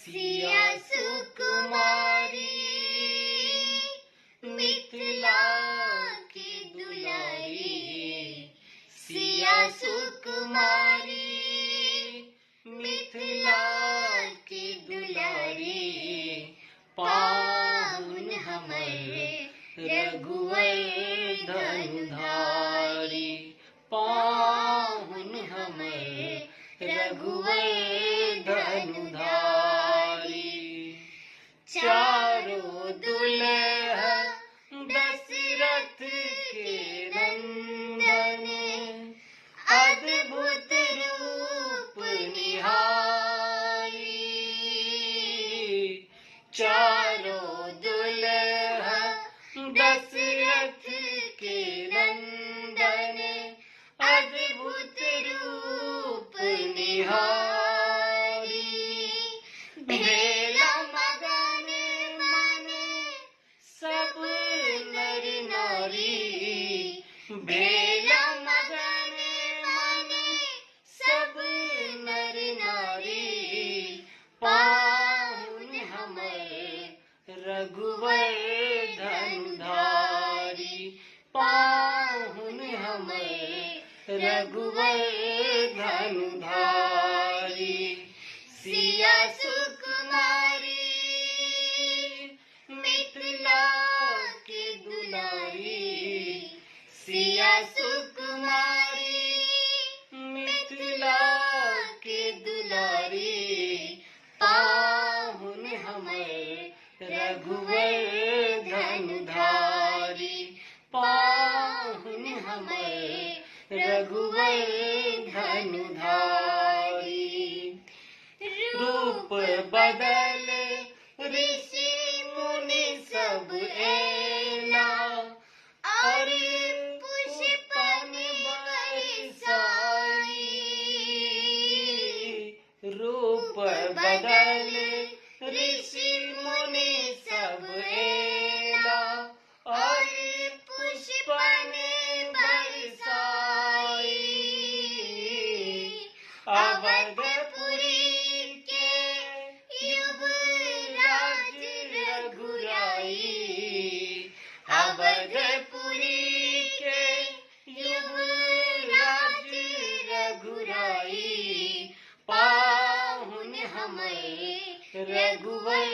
सिया सुकुमारी मिथिला की दुलारी, सिया सुकुमारी मिथिला की दुलारी, पाहुन हमर रघुवर धनुधारी, पाहुन हमर रघुवर धनुधारी। चारों दुल्हा दशरथ के नंदन, अद्भुत रूप निहारी, चारों दुल्हा दशरथ के नंदन, अद्भुत रूप निहारी। भेला मगन मन सब नर नारी, भेला मगन मन सब नर नारी, पाहुन हमर रघुवर धनुधारी, पाहुन हमर रघुवर धनुधारी। सिया सुकुमारी मिथिला की दुलारी, सिया सुकुमारी मिथिला की दुलारी, पाहुन हमर रघुवर धनुधारी, पाहुन हमर रघुवर धनुधारी। रूप बदले ऋषि मुनि सब एला, और पुष्पन बरसाई, रूप बदले ऋषि मुनि सब एला, और पुष्पन बरसाई। अवधपुरी के युवराज रघुराई, अवधपुरी के युवराज रघुराई, पाहुन हमर रघुवर